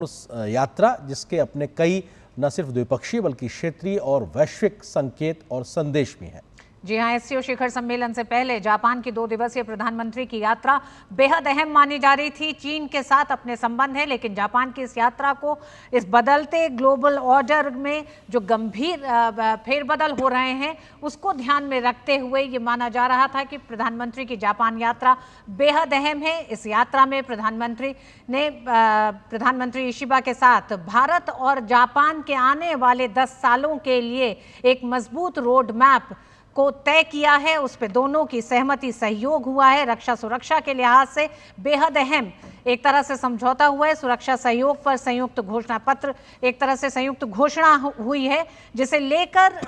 उस यात्रा जिसके अपने कई न सिर्फ द्विपक्षीय बल्कि क्षेत्रीय और वैश्विक संकेत और संदेश भी हैं। जी हां, एससीओ शिखर सम्मेलन से पहले जापान की 2 दिवसीय प्रधानमंत्री की यात्रा बेहद अहम मानी जा रही थी। चीन के साथ अपने संबंध है, लेकिन जापान की इस यात्रा को इस बदलते ग्लोबल ऑर्डर में जो गंभीर फेरबदल हो रहे हैं उसको ध्यान में रखते हुए ये माना जा रहा था कि प्रधानमंत्री की जापान यात्रा बेहद अहम है। इस यात्रा में प्रधानमंत्री इशिबा के साथ भारत और जापान के आने वाले 10 सालों के लिए एक मजबूत रोड मैप को तय किया है। उस पे दोनों की सहमति, सहयोग हुआ है। रक्षा सुरक्षा के लिहाज से बेहद अहम एक तरह से समझौता हुआ है। सुरक्षा सहयोग पर संयुक्त घोषणा पत्र, एक तरह से संयुक्त घोषणा हुई है, जिसे लेकर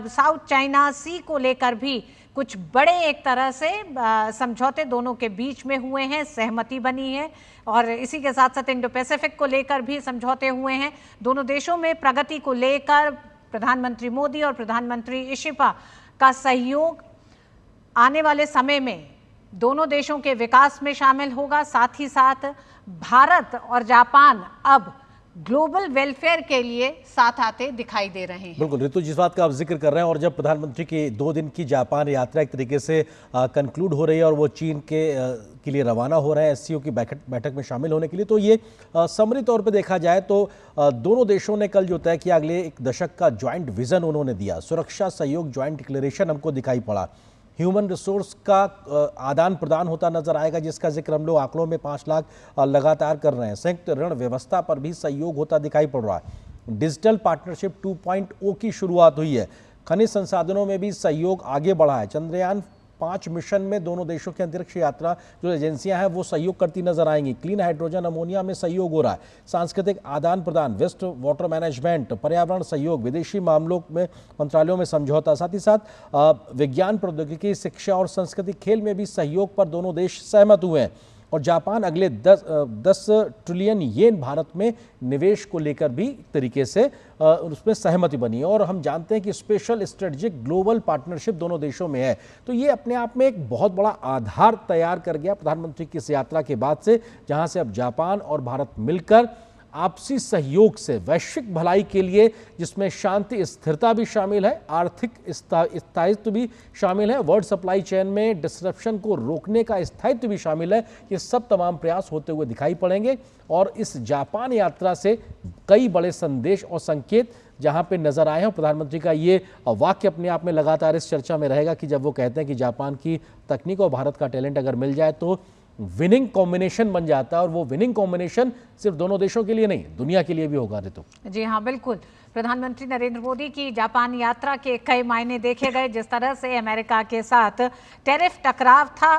साउथ चाइना सी को लेकर भी कुछ बड़े एक तरह से समझौते दोनों के बीच में हुए हैं, सहमति बनी है। और इसी के साथ साथ इंडो पैसिफिक को लेकर भी समझौते हुए हैं। दोनों देशों में प्रगति को लेकर प्रधानमंत्री मोदी और प्रधानमंत्री इशिबा का सहयोग आने वाले समय में दोनों देशों के विकास में शामिल होगा। साथ ही साथ भारत और जापान अब ग्लोबल वेलफेयर के लिए साथ आते दिखाई दे रहे हैं। बिल्कुल ऋतु, जिस बात का आप जिक्र कर रहे हैं, और जब प्रधानमंत्री की 2 दिन की जापान यात्रा एक तरीके से कंक्लूड हो रही है और वो चीन के लिए रवाना हो रहे हैं एससीओ की बैठक में शामिल होने के लिए, तो ये समरी तौर पे देखा जाए तो दोनों देशों ने कल जो तय किया अगले 1 दशक का ज्वाइंट विजन उन्होंने दिया। सुरक्षा सहयोग ज्वाइंट डिक्लेरेशन हमको दिखाई पड़ा। ह्यूमन रिसोर्स का आदान प्रदान होता नजर आएगा, जिसका जिक्र हम लोग आंकड़ों में 5 लाख लगातार कर रहे हैं। संयुक्त ऋण व्यवस्था पर भी सहयोग होता दिखाई पड़ रहा है। डिजिटल पार्टनरशिप 2.0 की शुरुआत हुई है। खनिज संसाधनों में भी सहयोग आगे बढ़ा है। चंद्रयान 5 मिशन में दोनों देशों की अंतरिक्ष यात्रा जो एजेंसियां हैं वो सहयोग करती नजर आएंगी। क्लीन हाइड्रोजन अमोनिया में सहयोग हो रहा है। सांस्कृतिक आदान प्रदान, वेस्ट वाटर मैनेजमेंट, पर्यावरण सहयोग, विदेशी मामलों में मंत्रालयों में समझौता, साथ ही साथ विज्ञान प्रौद्योगिकी, शिक्षा और संस्कृति, खेल में भी सहयोग पर दोनों देश सहमत हुए हैं। और जापान अगले 10 ट्रिलियन येन भारत में निवेश को लेकर भी तरीके से उसमें सहमति बनी है। और हम जानते हैं कि स्पेशल स्ट्रेटेजिक ग्लोबल पार्टनरशिप दोनों देशों में है, तो ये अपने आप में एक बहुत बड़ा आधार तैयार कर गया प्रधानमंत्री की इस यात्रा के बाद से, जहां से अब जापान और भारत मिलकर आपसी सहयोग से वैश्विक भलाई के लिए, जिसमें शांति स्थिरता भी शामिल है, आर्थिक स्थायित्व भी शामिल है, वर्ल्ड सप्लाई चेन में डिसरप्शन को रोकने का स्थायित्व भी शामिल है, ये सब तमाम प्रयास होते हुए दिखाई पड़ेंगे। और इस जापान यात्रा से कई बड़े संदेश और संकेत जहां पे नजर आए हैं। प्रधानमंत्री का ये वाक्य अपने आप में लगातार इस चर्चा में रहेगा कि जब वो कहते हैं कि जापान की तकनीक और भारत का टैलेंट अगर मिल जाए तो विनिंग कॉम्बिनेशन बन जाता है। और वो विनिंग कॉम्बिनेशन सिर्फ दोनों देशों के लिए नहीं, दुनिया के लिए भी होगा। ऋतु जी हाँ, बिल्कुल। प्रधानमंत्री नरेंद्र मोदी की जापान यात्रा के कई मायने देखे गए। जिस तरह से अमेरिका के साथ टैरिफ टकराव था,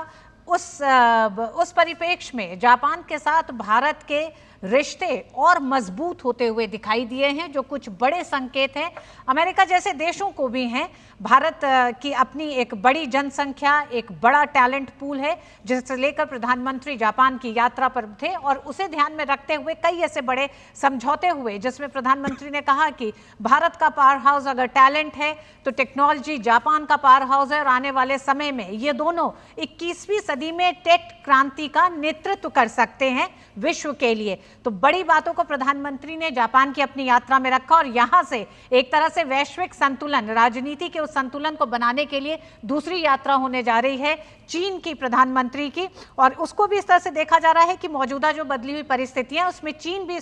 उस परिप्रेक्ष्य में जापान के साथ भारत के रिश्ते और मजबूत होते हुए दिखाई दिए हैं, जो कुछ बड़े संकेत हैं अमेरिका जैसे देशों को भी हैं। भारत की अपनी एक बड़ी जनसंख्या, एक बड़ा टैलेंट पूल है, जिसे लेकर प्रधानमंत्री जापान की यात्रा पर थे। और उसे ध्यान में रखते हुए कई ऐसे बड़े समझौते हुए, जिसमें प्रधानमंत्री ने कहा कि भारत का पावर हाउस अगर टैलेंट है तो टेक्नोलॉजी जापान का पावर हाउस है। और आने वाले समय में ये दोनों 21वीं सदी में टेक क्रांति का नेतृत्व कर सकते हैं विश्व के लिए। तो बड़ी बातों को प्रधानमंत्री ने जापान की अपनी यात्रा में रखा। और यहां से एक तरह से वैश्विक संतुलन, राजनीति के उस संतुलन को बनाने के लिए दूसरी यात्रा होने जा रही है चीन की प्रधानमंत्री की। और उसको भी इस तरह से देखा जा रहा है कि मौजूदा जो बदली हुई परिस्थितियां, उसमें चीन भी